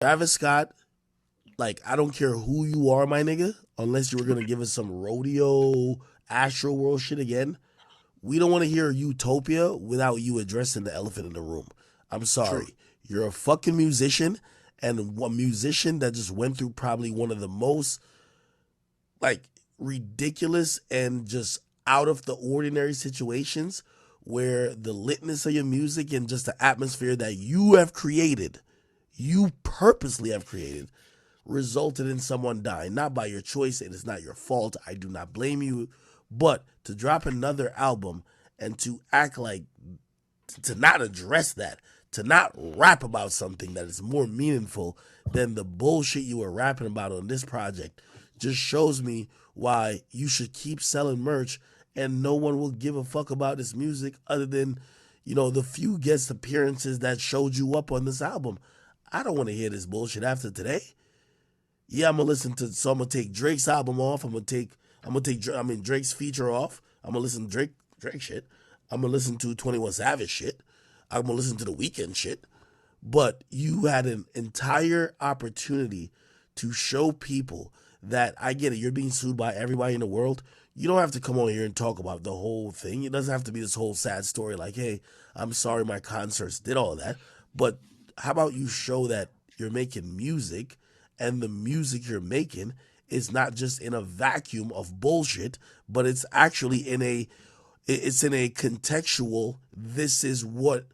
Travis Scott, like, I don't care who you are, my nigga, unless you were gonna give us some rodeo Astroworld shit again. We don't want to hear Utopia without you addressing the elephant in the room. I'm True. sorry. You're a fucking musician, and a musician that just went through probably one of the most, like, ridiculous and just out of the ordinary situations where the litness of your music and just the atmosphere that you have created, you purposely have created, resulted in someone dying. Not by your choice. It is not your fault. I do not blame you. But to drop another album and to act like, to not address that, to not rap about something that is more meaningful than the bullshit you were rapping about on this project, just shows me why you should keep selling merch and no one will give a fuck about this music other than, the few guest appearances that showed you up on this album. I don't want to hear this bullshit after today. Yeah, I'm gonna take Drake's album off. Drake's feature off. I'm gonna listen to Drake shit. I'm gonna listen to 21 Savage shit. I'm gonna listen to the Weekend shit. But you had an entire opportunity to show people that, I get it, you're being sued by everybody in the world. You don't have to come on here and talk about the whole thing. It doesn't have to be this whole sad story like, hey, I'm sorry my concerts did all that. But how about you show that you're making music, and the music you're making is not just in a vacuum of bullshit, but it's actually in a contextual, this is what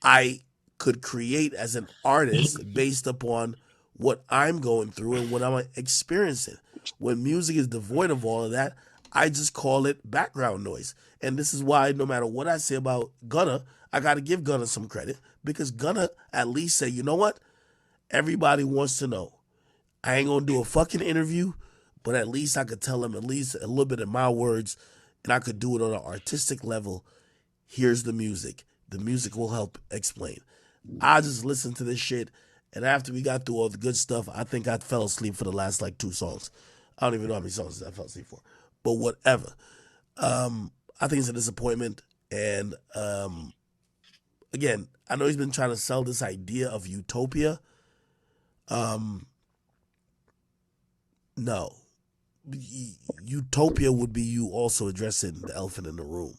I could create as an artist based upon what I'm going through and what I'm experiencing. When music is devoid of all of that, I just call it background noise. And this is why no matter what I say about Gunna, I got to give Gunna some credit, because Gunna at least say, you know what? Everybody wants to know. I ain't gonna do a fucking interview, but at least I could tell them at least a little bit in my words, and I could do it on an artistic level. Here's the music. The music will help explain. I just listened to this shit, and after we got through all the good stuff, I think I fell asleep for the last like two songs. I don't even know how many songs I fell asleep for, but whatever. I think it's a disappointment, and again, I know he's been trying to sell this idea of utopia. Um, no, utopia would be you also addressing the elephant in the room.